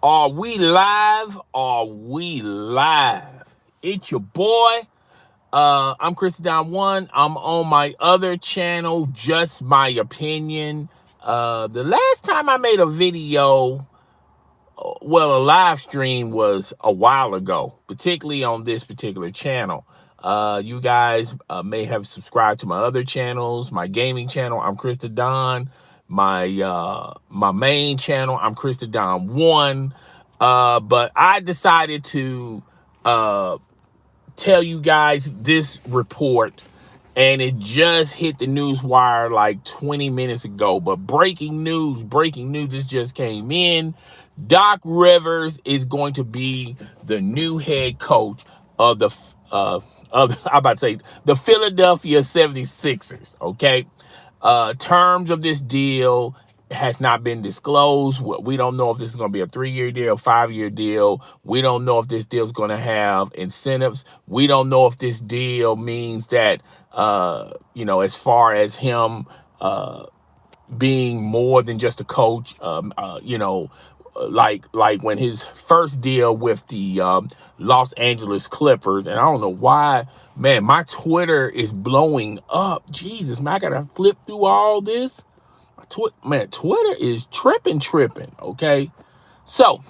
Are we live? Are we live? It's your boy. I'm Chris Don One. I'm on my other channel, Just My Opinion. The last time I made a video, well, a live stream was a while ago, particularly on this particular channel. You guys may have subscribed to my other channels, my gaming channel, I'm Chris Don. My main channel, I'm Chris Don One. But I decided to tell you guys this report, and it just hit the news wire like 20 minutes ago. But breaking news, this just came in. Doc Rivers is going to be the new head coach of the I'm about to say the Philadelphia 76ers. Okay. Terms of this deal has not been disclosed. We don't know if this is going to be a 3-year deal, 5-year deal. We don't know if this deal is going to have incentives. We don't know if this deal means that, as far as him being more than just a coach, like when his first deal with the Los Angeles Clippers, and I don't know why, man, my Twitter is blowing up. Jesus, man, I gotta flip through all this. Twitter is tripping. Okay, so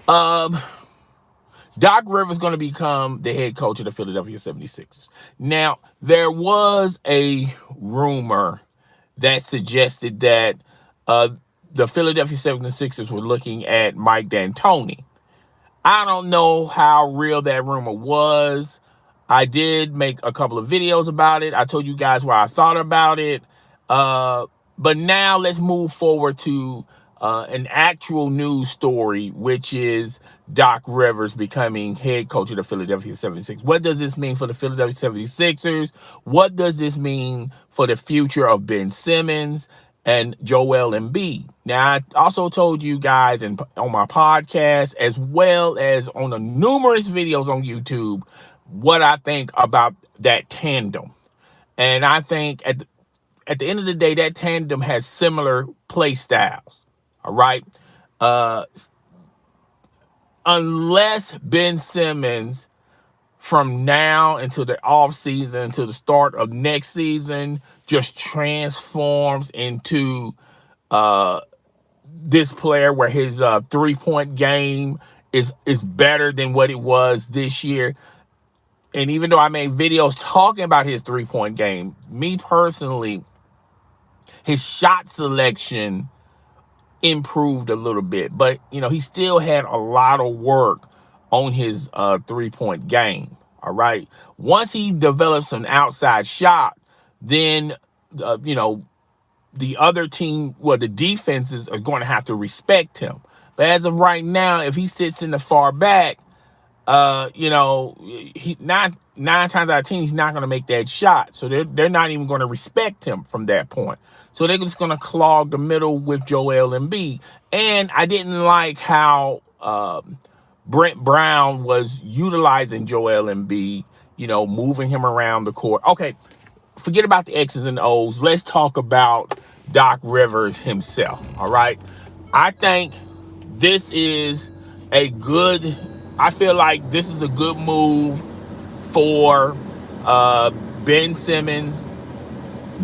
Doc Rivers going to become the head coach of the Philadelphia 76ers. Now, there was a rumor that suggested that the Philadelphia 76ers were looking at Mike D'Antoni. I don't know how real that rumor was. I did make a couple of videos about it. I told you guys what I thought about it. But now let's move forward to an actual news story, which is Doc Rivers becoming head coach of the Philadelphia 76ers. What does this mean for the Philadelphia 76ers? What does this mean for the future of Ben Simmons and Joel Embiid? Now, I also told you guys on my podcast, as well as on the numerous videos on YouTube, what I think about that tandem. And I think at the end of the day, that tandem has similar play styles. All right. Unless Ben Simmons from now until the off season, until the start of next season, just transforms into this player where his 3-point game is better than what it was this year. And even though I made videos talking about his 3-point game, me personally, his shot selection improved a little bit, but he still had a lot of work on his 3-point game. All right. Once he develops an outside shot, then the other team, the defenses are going to have to respect him. But as of right now, if he sits in the far back, he not 9 times out of 10, he's not going to make that shot. So they're not even going to respect him from that point. So they're just going to clog the middle with Joel Embiid. And I didn't like how Brent Brown was utilizing Joel Embiid, moving him around the court. Okay, forget about the X's and O's. Let's talk about Doc Rivers himself. All right. I think this is I feel like this is a good move for Ben Simmons,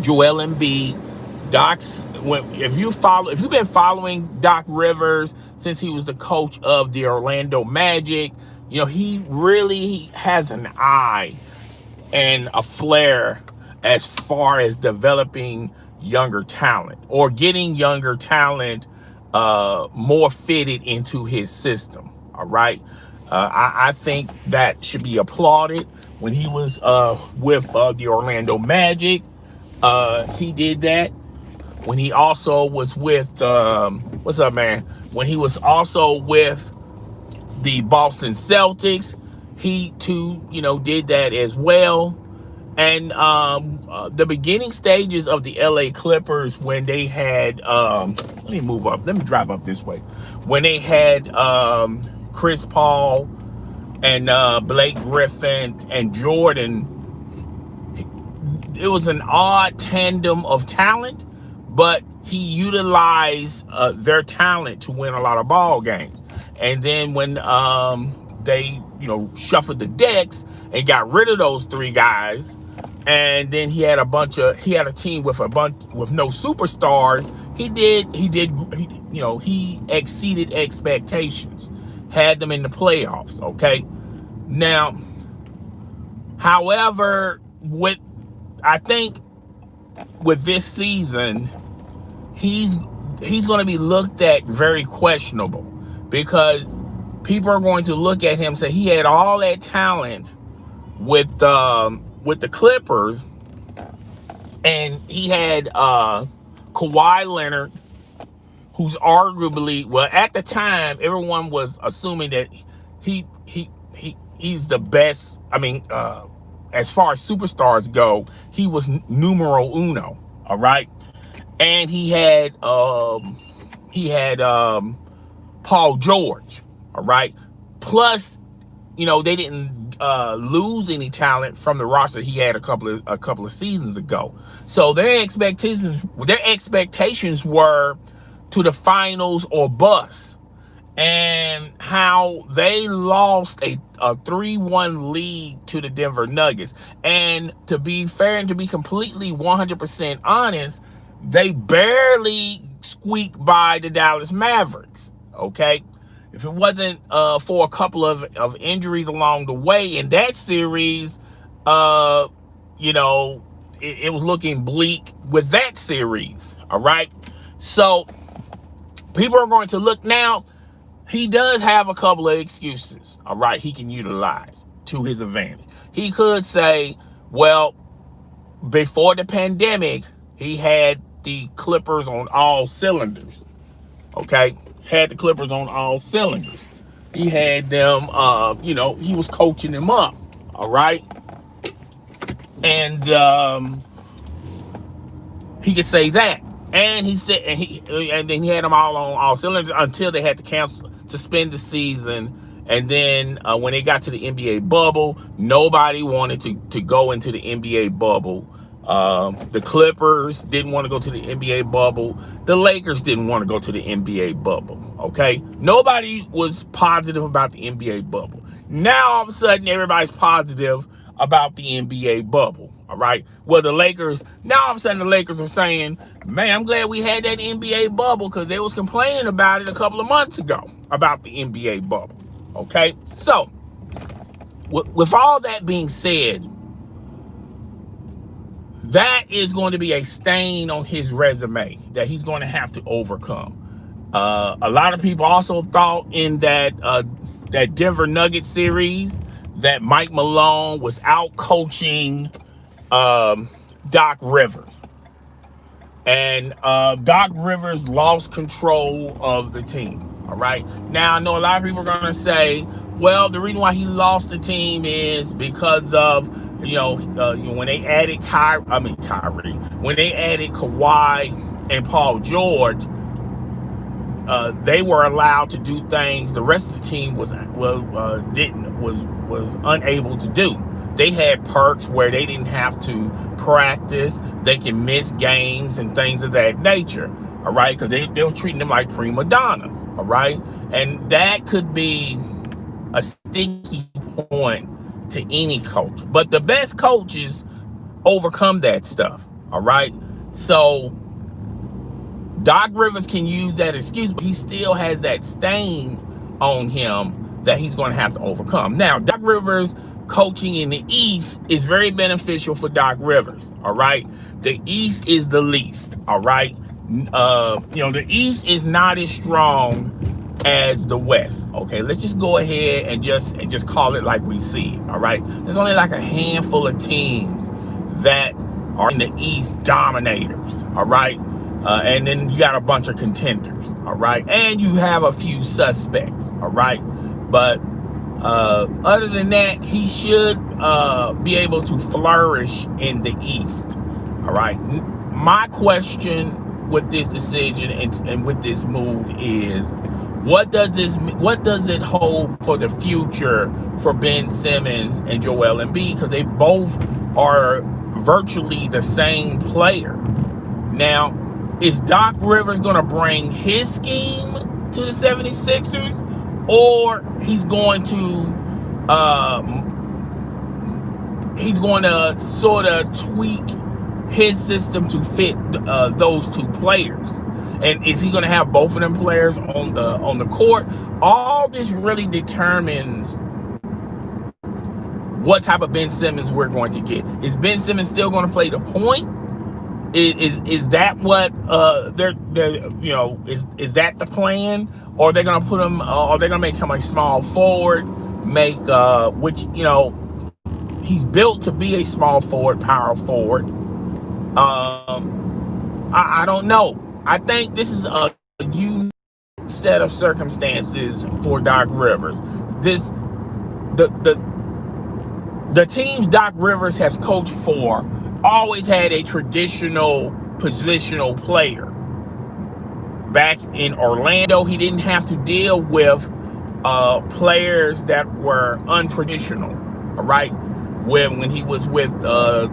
Joel Embiid. If you've been following Doc Rivers since he was the coach of the Orlando Magic, he really has an eye and a flair as far as developing younger talent or getting younger talent more fitted into his system. All right. I think that should be applauded. When he was with the Orlando Magic, he did that. When he also was with what's up, man? When he was also with the Boston Celtics, he too, did that as well. And the beginning stages of the LA Clippers, when they had let me move up. Let me drive up this way. When they had Chris Paul and Blake Griffin and Jordan, it was an odd tandem of talent, but he utilized their talent to win a lot of ball games. And then when they, shuffled the decks and got rid of those three guys, and then he had a team with no superstars. He exceeded expectations, had them in the playoffs. Okay, now, however, I think with this season, he's going to be looked at very questionable, because people are going to look at him and say he had all that talent with the Clippers, and he had Kawhi Leonard, who's arguably, well, at the time everyone was assuming that he's the best. I mean, as far as superstars go, he was numero uno. All right, and he had Paul George. All right, plus, they didn't lose any talent from the roster he had a couple of seasons ago. So their expectations were to the finals or bust. And how they lost a 3-1 lead to the Denver Nuggets. And to be fair and to be completely 100% honest, they barely squeaked by the Dallas Mavericks. Okay? If it wasn't for a couple of injuries along the way in that series, it was looking bleak with that series. All right. So people are going to look now. He does have a couple of excuses. All right. He can utilize to his advantage. He could say, well, before the pandemic, he had the Clippers on all cylinders. Okay. Had the Clippers on all cylinders. He had them, he was coaching them up, all right? And he could say that. And he said, and then he had them all on all cylinders until they had to suspend the season. And then when they got to the NBA bubble, nobody wanted to go into the NBA bubble. The Clippers didn't want to go to the NBA bubble. The Lakers didn't want to go to the NBA bubble. Okay? Nobody was positive about the NBA bubble. Now, all of a sudden, everybody's positive about the NBA bubble. All right? Well, now all of a sudden, the Lakers are saying, man, I'm glad we had that NBA bubble, because they was complaining about it a couple of months ago about the NBA bubble. Okay? So, with all that being said, that is going to be a stain on his resume that he's going to have to overcome. A lot of people also thought in that Denver Nuggets series that Mike Malone was out coaching Doc Rivers. And Doc Rivers lost control of the team. All right. Now, I know a lot of people are going to say, well, the reason why he lost the team is because of, when they added Kyrie, when they added Kawhi and Paul George, they were allowed to do things the rest of the team was unable to do. They had perks where they didn't have to practice. They can miss games and things of that nature. All right, because they were treating them like prima donnas. All right, and that could be a sticky point to any coach. But the best coaches overcome that stuff. All right, so Doc Rivers can use that excuse, but he still has that stain on him that he's going to have to overcome. Now, Doc Rivers coaching in the East is very beneficial for Doc Rivers. All right, the East is the least. All right, the East is not as strong as the West. Okay, let's just go ahead and just call it like we see it. All right, there's only like a handful of teams that are in the East dominators. All right, and then you got a bunch of contenders. All right, and you have a few suspects. All right, but other than that, he should be able to flourish in the East. All right, my question with this decision and with this move is, what does it hold for the future for Ben Simmons and Joel Embiid? Because they both are virtually the same player. Now, Is Doc Rivers going to bring his scheme to the 76ers, or he's going to sort of tweak his system to fit those two players? And is he going to have both of them players on the court? All this really determines what type of Ben Simmons we're going to get. Is Ben Simmons still going to play the point? Is that what is that the plan? Or are they going to put him? Are they going to make him a small forward? Which he's built to be a small forward, power forward. I don't know. I think this is a unique set of circumstances for Doc Rivers. The teams Doc Rivers has coached for always had a traditional positional player. Back in Orlando, he didn't have to deal with players that were untraditional. All right, when he was with the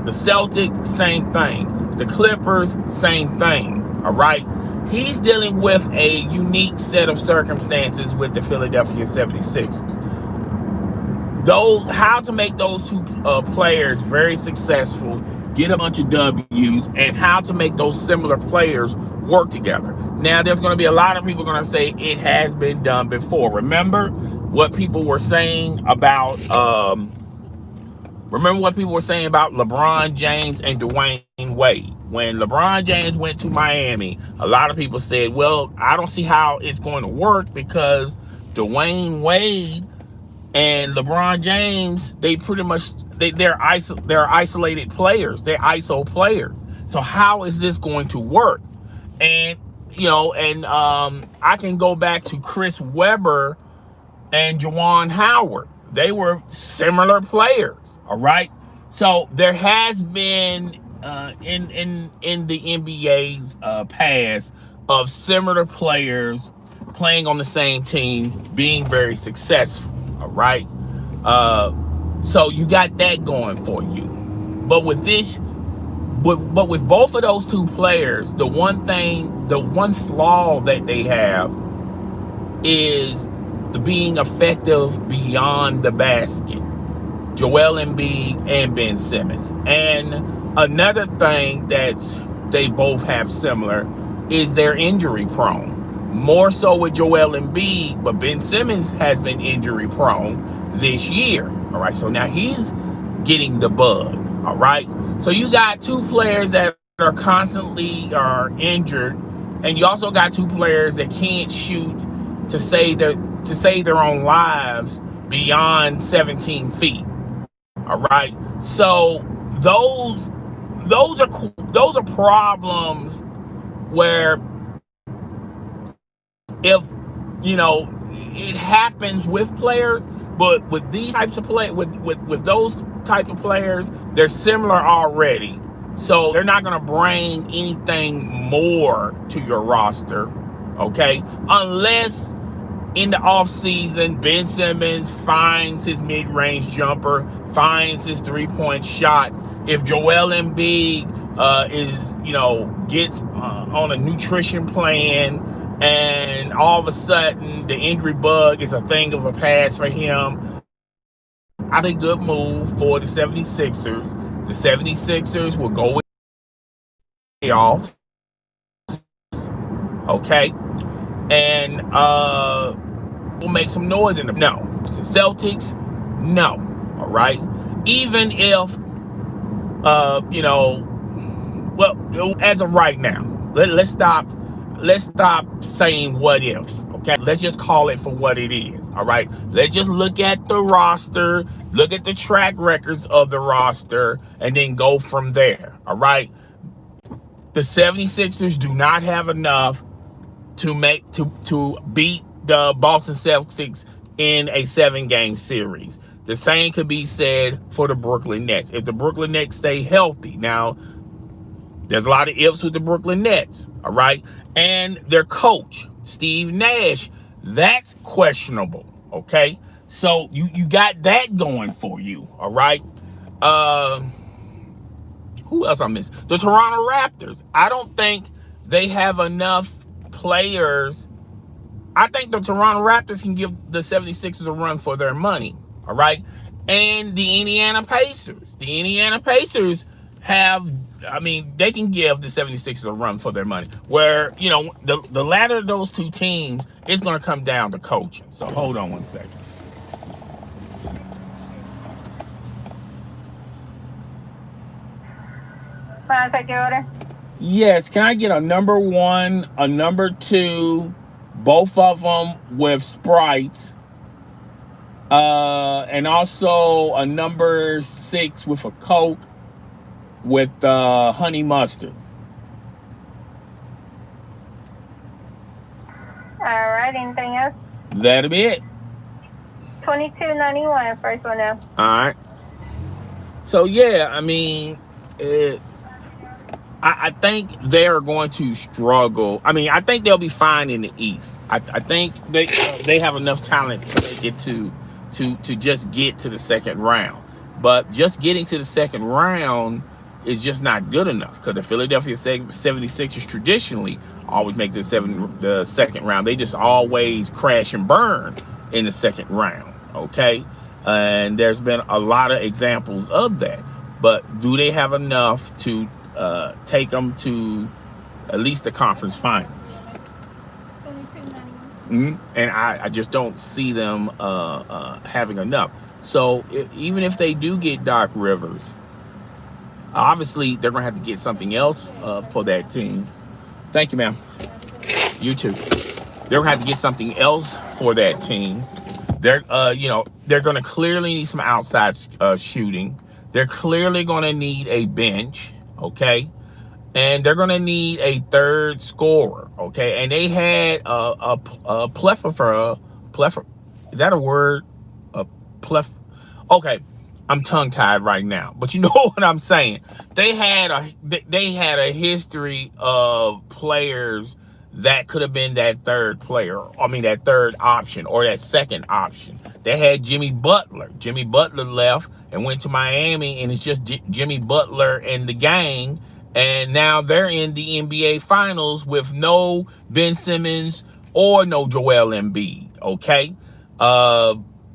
Celtics, same thing. The Clippers, same thing. All right, he's dealing with a unique set of circumstances with the Philadelphia 76ers. How to make those two players very successful, get a bunch of W's, and how to make those similar players work together. Now, there's going to be a lot of people going to say it has been done before. Remember what people were saying about LeBron James and Dwayne Wade. When LeBron James went to Miami, a lot of people said, well, I don't see how it's going to work because Dwayne Wade and LeBron James, they're isolated players. They're ISO players. So how is this going to work? And I can go back to Chris Webber and Juwan Howard. They were similar players. All right. So there has been in the NBA's past of similar players playing on the same team being very successful. All right. So you got that going for you. But with both of those two players, the one flaw that they have is being effective beyond the basket. Joel Embiid and Ben Simmons. And another thing that they both have similar is they're injury prone. More so with Joel Embiid, but Ben Simmons has been injury prone this year. All right, so now he's getting the bug. All right, so you got two players that are constantly injured, and you also got two players that can't shoot to save their own lives beyond 17 feet. All right, so those are problems where, if it happens with players, but with these types of with those type of players, they're similar already. So they're not going to bring anything more to your roster, okay? Unless in the offseason, Ben Simmons finds his mid-range jumper, finds his three-point shot. If Joel Embiid gets on a nutrition plan, and all of a sudden the injury bug is a thing of a past for him, I think good move for the 76ers. The 76ers will go with playoffs, okay? And we'll make some noise in them. No. The Celtics, no. All right? Even if, as of right now, let's stop saying what ifs, okay? Let's just call it for what it is, all right? Let's just look at the roster, look at the track records of the roster, and then go from there, all right? The 76ers do not have enough to beat the Boston Celtics in a 7-game series. The same could be said for the Brooklyn Nets. If the Brooklyn Nets stay healthy. Now, there's a lot of ifs with the Brooklyn Nets, all right? And their coach, Steve Nash, that's questionable, okay? So you got that going for you, all right? Who else I missed? The Toronto Raptors. I don't think they have enough players. I think the Toronto Raptors can give the 76ers a run for their money, all right? And the Indiana Pacers. The Indiana Pacers have, I mean, they can give the 76ers a run for their money. Where, you know, the latter of those two teams is going to come down to coaching. So hold on one second. Want to take your order? Yes, can I get a number 1, a number 2, both of them with Sprite, and also a number 6 with a Coke with honey mustard. All right, anything else? That'll be it. $22.91, first one now. All right. So yeah, I mean, I think they're going to struggle. I mean, I think they'll be fine in the East. I think they have enough talent to make it to just get to the second round. But just getting to the second round is just not good enough, because the Philadelphia 76ers traditionally always make the second round. They just always crash and burn in the second round, okay? And there's been a lot of examples of that. But do they have enough to take them to at least the conference finals? And I just don't see them having enough. So even if they do get Doc Rivers, obviously they're going to have to get something else for that team. Thank you, ma'am. You too. They're going to have to get something else for that team. They're going to clearly need some outside shooting. They're clearly going to need a bench, okay? And they're going to need a third scorer, okay? And they had a plethora. Is that a word? Okay, I'm tongue-tied right now, but you know what I'm saying. They had a history of players that could have been that third player. I mean, that third option or that second option. They had Jimmy Butler. Jimmy Butler left and went to Miami, and it's just Jimmy Butler and the gang. And now they're in the NBA Finals with no Ben Simmons or no Joel Embiid, okay?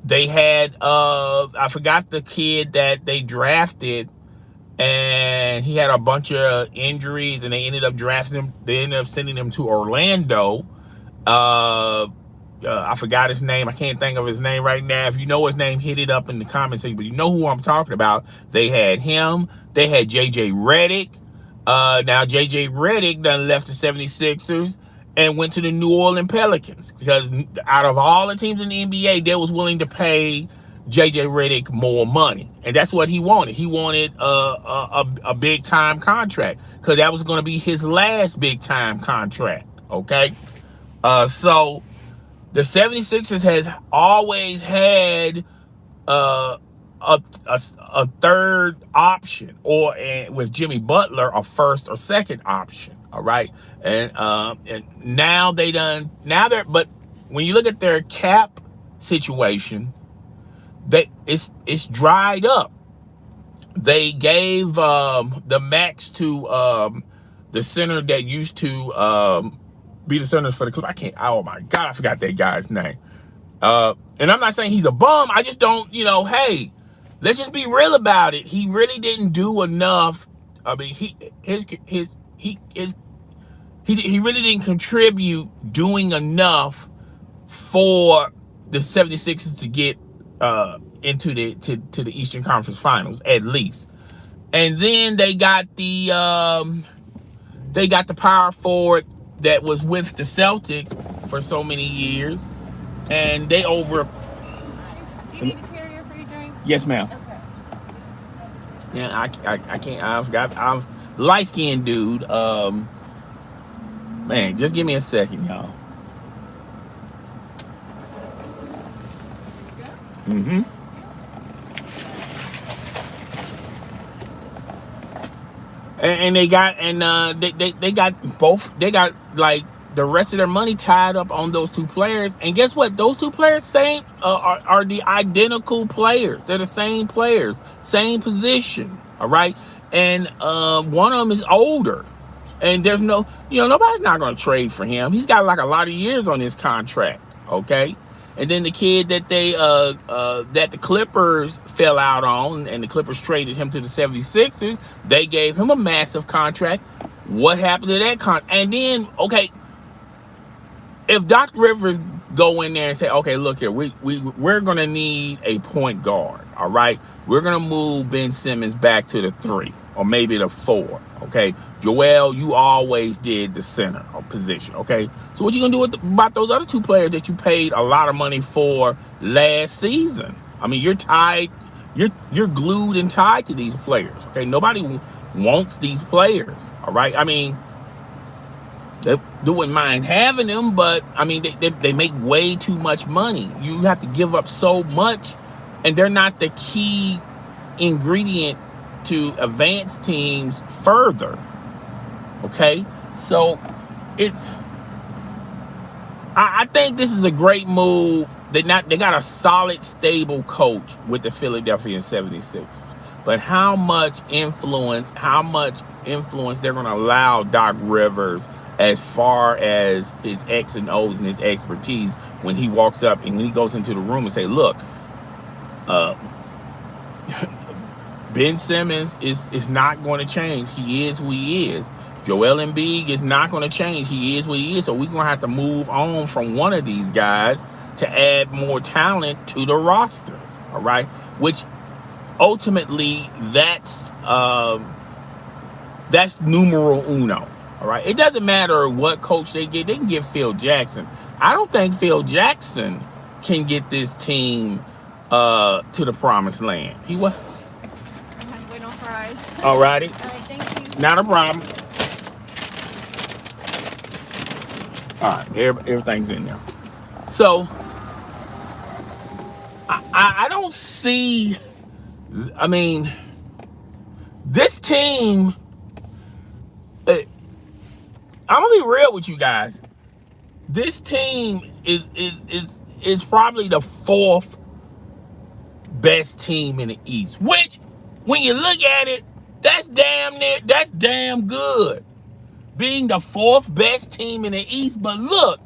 They had, I forgot the kid that they drafted, and he had a bunch of injuries, and they ended up drafting him. They ended up sending him to Orlando. I forgot his name. I can't think of his name right now. If you know his name, hit it up in the comments section. But you know who I'm talking about. They had him. They had J.J. Redick. Now, J.J. Redick done left the 76ers and went to the New Orleans Pelicans, because out of all the teams in the NBA, they was willing to pay J.J. Redick more money. And that's what he wanted. He wanted a big-time contract, because that was going to be his last big-time contract, okay? So the 76ers has always had a third option, or with Jimmy Butler, a first or second option. All right, and now but when you look at their cap situation, it's dried up. They gave the max to the center that used to be the center for the club. Oh my God, I forgot that guy's name. And I'm not saying he's a bum. I just don't, hey, let's just be real about it. He really didn't do enough. I mean, he really didn't contribute doing enough for the 76ers to get into the Eastern Conference Finals, at least. And then they got the power forward that was with the Celtics for so many years, and they over. Do you need a carrier for your drink? Yes, ma'am. Okay. Yeah, I can't. I'm light-skinned dude. Man, just give me a second, y'all. Mm-hmm. And they got they got both. They got like the rest of their money tied up on those two players. And guess what? Those two players are the identical players. They're the same players, same position. All right. And one of them is older. And there's no, nobody's not going to trade for him. He's got like a lot of years on his contract, okay? And then the kid that that the Clippers fell out on, and the Clippers traded him to the 76ers, they gave him a massive contract. What happened to that contract? And then, okay, if Doc Rivers go in there and say, okay, look here, we're going to need a point guard, all right? We're going to move Ben Simmons back to the 3 or maybe the 4, okay? Joel, you always did the center position, okay? So what you going to do about those other 2 players that you paid a lot of money for last season? I mean, you're tied, you're glued and tied to these players, okay? Nobody wants these players, all right? I mean, they wouldn't mind having them, but I mean, they make way too much money. You have to give up so much, and they're not the key ingredient to advance teams further. Okay, so I think this is a great move. They got a solid, stable coach with the Philadelphia 76ers. But how much influence they're going to allow Doc Rivers as far as his X and O's and his expertise when he walks up and when he goes into the room and say, look, Ben Simmons is not going to change. He is who he is. Joel Embiid is not going to change. He is what he is. So we're going to have to move on from one of these guys to add more talent to the roster. All right. Which ultimately that's numero uno. All right. It doesn't matter what coach they get. They can get Phil Jackson. I don't think Phil Jackson can get this team to the promised land. He what? I'm have to wait on fries. All righty. All right, thank you. Not a problem. All right, everything's in there. So I don't see. I mean, this team. I'm gonna be real with you guys. This team is probably the 4th best team in the East. Which, when you look at it, that's damn good. Being the 4th best team in the East, but look,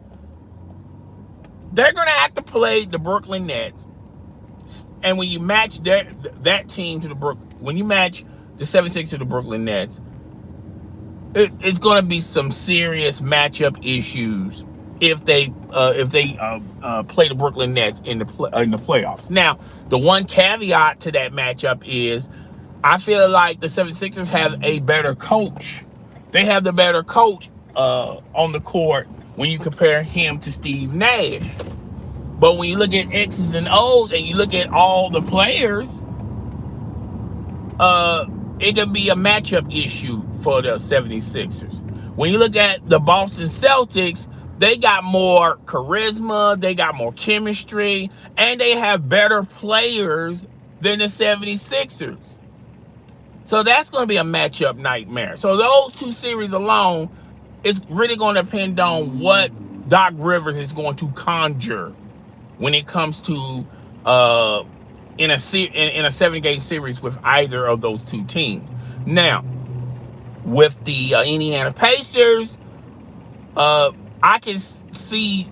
they're gonna have to play the Brooklyn Nets, and when you match that team to when you match the 76ers to the Brooklyn Nets, it's gonna be some serious matchup issues if they play the Brooklyn Nets in the playoffs. Now, the one caveat to that matchup is, I feel like the 76ers have a better coach. They have the better coach on the court when you compare him to Steve Nash. But when you look at X's and O's and you look at all the players, it could be a matchup issue for the 76ers. When you look at the Boston Celtics, they got more charisma, they got more chemistry, and they have better players than the 76ers. So that's going to be a matchup nightmare. So those 2 series alone, it's really going to depend on what Doc Rivers is going to conjure when it comes to in a 7-game series with either of those 2 teams. Now, with the Indiana Pacers, I can see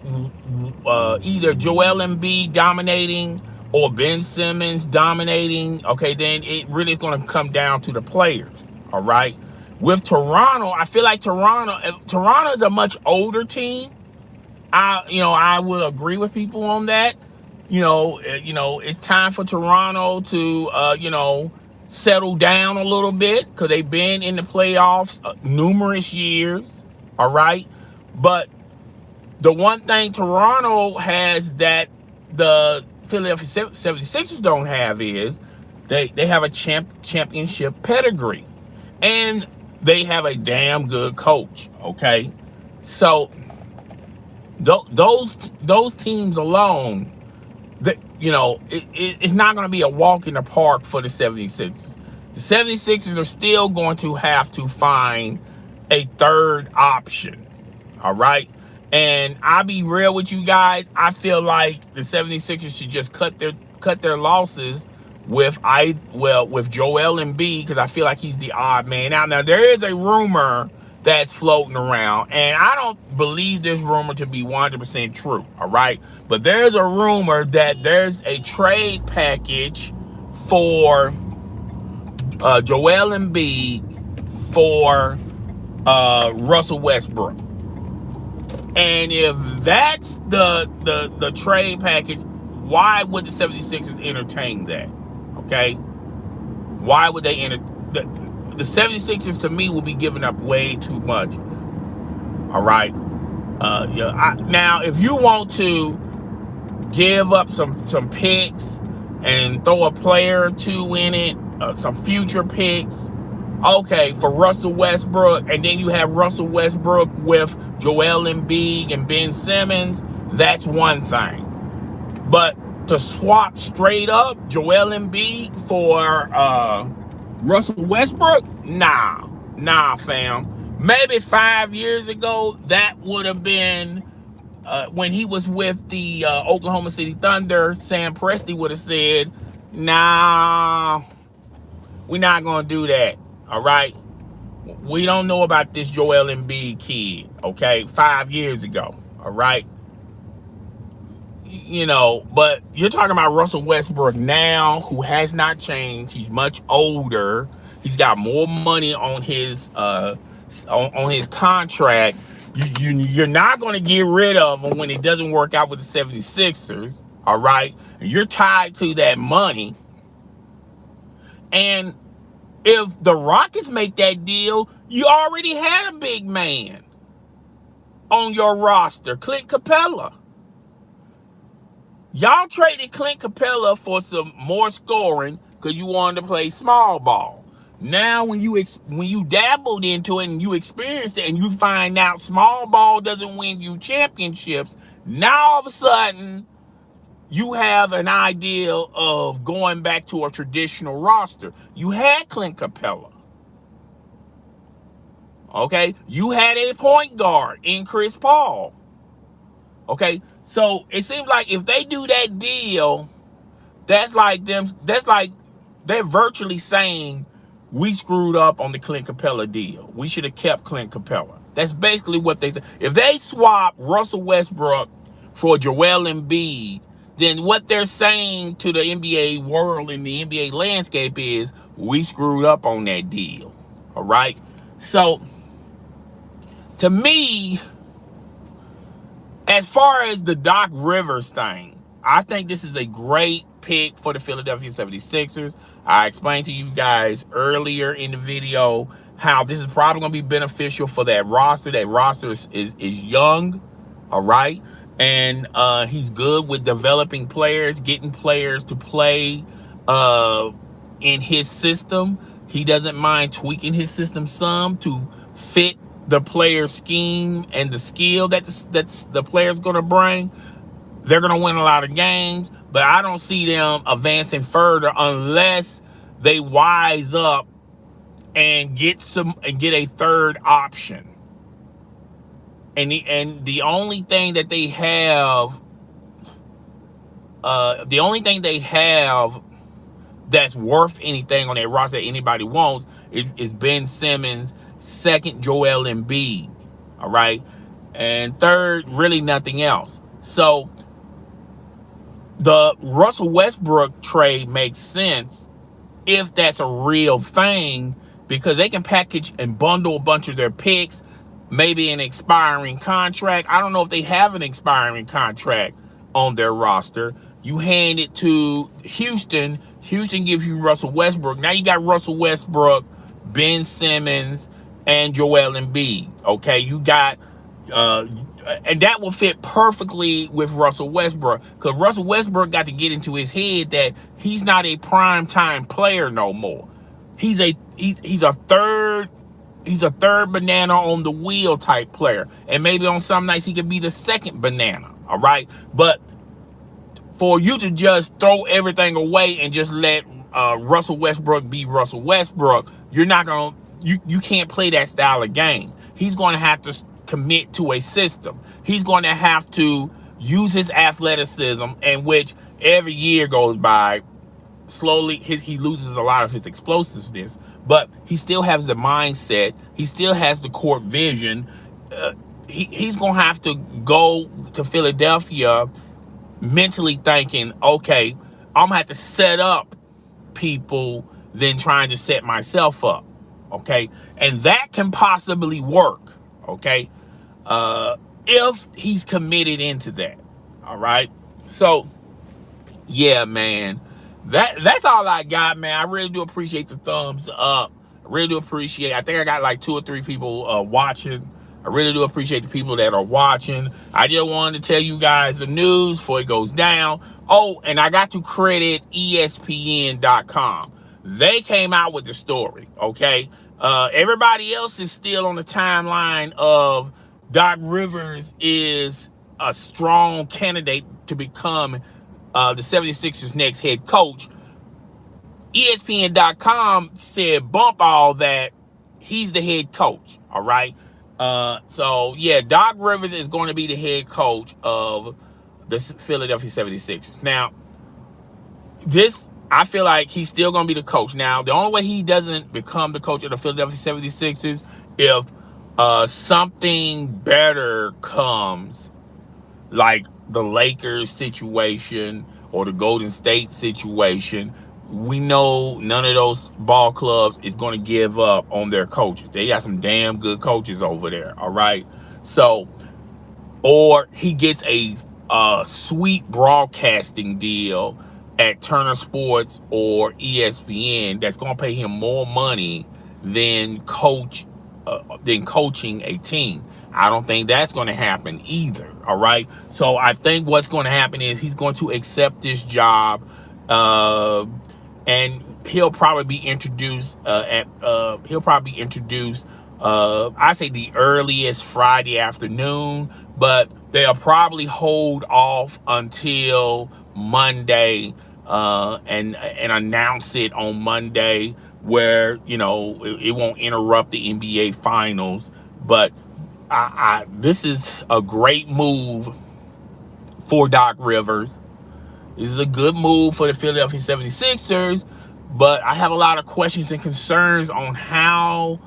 either Joel Embiid dominating or Ben Simmons dominating. Okay, then it really is going to come down to the players. All right. With Toronto, I feel like Toronto is a much older team. I would agree with people on that. It's time for Toronto to settle down a little bit, because they've been in the playoffs numerous years. All right. But the one thing Toronto has that the Philadelphia 76ers don't have is they have a championship pedigree, and they have a damn good coach. Okay, so those teams alone, it's not going to be a walk in the park for the 76ers. The 76ers are still going to have to find a third option. All right. And I'll be real with you guys. I feel like the 76ers should just cut their losses with Joel Embiid, because I feel like he's the odd man out. Now, there is a rumor that's floating around. And I don't believe this rumor to be 100% true, all right? But there's a rumor that there's a trade package for Joel Embiid for Russell Westbrook. And if that's the trade package, why would the 76ers entertain that? Okay? Why would they the 76ers to me will be giving up way too much. All right? Now, if you want to give up some picks and throw a player or two in it, some future picks, okay, for Russell Westbrook, and then you have Russell Westbrook with Joel Embiid and Ben Simmons, that's one thing. But to swap straight up Joel Embiid for Russell Westbrook, nah, fam. Maybe 5 years ago, that would have been when he was with the Oklahoma City Thunder. Sam Presti would have said, nah, we're not going to do that. All right? We don't know about this Joel Embiid kid, okay? 5 years ago, all right? You know, but you're talking about Russell Westbrook now, who has not changed. He's much older. He's got more money on his contract. You're not going to get rid of him when it doesn't work out with the 76ers, all right? You're tied to that money. And if the Rockets make that deal, you already had a big man on your roster, Clint Capella. Y'all traded Clint Capella for some more scoring because you wanted to play small ball. Now, when you dabbled into it and you experienced it and you find out small ball doesn't win you championships, now all of a sudden you have an idea of going back to a traditional roster. You had Clint Capella. Okay? You had a point guard in Chris Paul. Okay? So it seems like if they do that deal, that's like they're virtually saying we screwed up on the Clint Capella deal. We should have kept Clint Capella. That's basically what they say. If they swap Russell Westbrook for Joel Embiid, then what they're saying to the NBA world and the NBA landscape is we screwed up on that deal. All right? So, to me, as far as the Doc Rivers thing, I think this is a great pick for the Philadelphia 76ers. I explained to you guys earlier in the video how this is probably going to be beneficial for that roster. That roster is young, all right? And he's good with developing players, getting players to play in his system. He doesn't mind tweaking his system some to fit the player's scheme and the skill that's the player's going to bring. They're going to win a lot of games, but I don't see them advancing further unless they wise up and get a third option. And the only thing that they have, that's worth anything on their roster that anybody wants is Ben Simmons. Second, Joel Embiid. All right, and third, really nothing else. So the Russell Westbrook trade makes sense if that's a real thing, because they can package and bundle a bunch of their picks, maybe an expiring contract. I don't know if they have an expiring contract on their roster. You hand it to Houston. Houston gives you Russell Westbrook. Now you got Russell Westbrook, Ben Simmons, and Joel Embiid. Okay, you got and that will fit perfectly with Russell Westbrook, because Russell Westbrook got to get into his head that he's not a prime time player no more. He's a third banana on the wheel type player, and maybe on some nights he could be the second banana. All right, but for you to just throw everything away and just let Russell Westbrook be Russell Westbrook, you're not gonna. You can't play that style of game. He's going to have to commit to a system. He's going to have to use his athleticism, in which every year goes by, slowly he loses a lot of his explosiveness. but he still has the mindset. He still has the court vision. He's going to have to go to Philadelphia mentally thinking, okay, I'm going to have to set up people than trying to set myself up. Okay. And that can possibly work. Okay. If he's committed into that. All right. So, yeah, man, that's all I got, man. I really do appreciate the thumbs up. I really do appreciate. I think I got like 2 or 3 people watching. I really do appreciate the people that are watching. I just wanted to tell you guys the news before it goes down. Oh, and I got to credit ESPN.com. They came out with the story. Okay, everybody else is still on the timeline of Doc Rivers is a strong candidate to become the 76ers next head coach. ESPN.com said bump all that. He's the head coach. All right. So yeah, Doc Rivers is going to be the head coach of the Philadelphia 76ers. Now, I feel like he's still going to be the coach. Now, the only way he doesn't become the coach of the Philadelphia 76ers if something better comes, like the Lakers situation or the Golden State situation. We know none of those ball clubs is going to give up on their coaches. They got some damn good coaches over there. All right. So, or he gets a sweet broadcasting deal at Turner Sports or ESPN that's going to pay him more money than coaching a team. I don't think that's going to happen either. All right. So I think what's going to happen is he's going to accept this job, and he'll probably be introduced I say the earliest Friday afternoon, but they'll probably hold off until Monday and announce it on Monday, where it won't interrupt the NBA finals. But this is a great move for Doc Rivers. This is a good move for the Philadelphia 76ers, but I have a lot of questions and concerns on how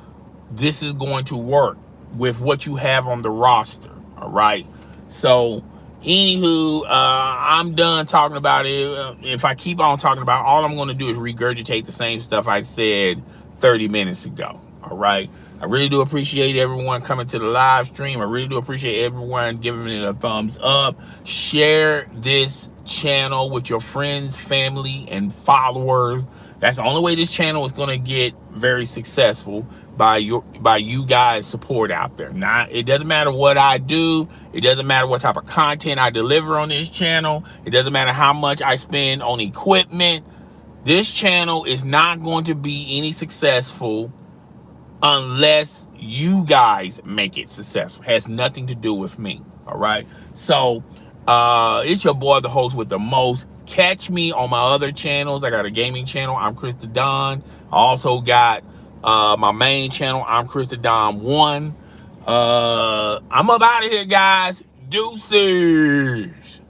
this is going to work with what you have on the roster. All right. So, anywho, I'm done talking about it. If I keep on talking about it, all I'm going to do is regurgitate the same stuff I said 30 minutes ago. All right. I really do appreciate everyone coming to the live stream. I really do appreciate everyone giving me a thumbs up. Share this channel with your friends, family, and followers. That's the only way this channel is going to get very successful, by you guys' support out there. Now, it doesn't matter what I do. It doesn't matter what type of content I deliver on this channel. It doesn't matter how much I spend on equipment. This channel is not going to be any successful unless you guys make it successful. It has nothing to do with me. All right. So it's your boy, the host with the most. Catch me on my other channels. I got a gaming channel. I'm Chris the Don. I also got my main channel. I'm Chris the Don 1. I'm up out of here, guys. Deuces.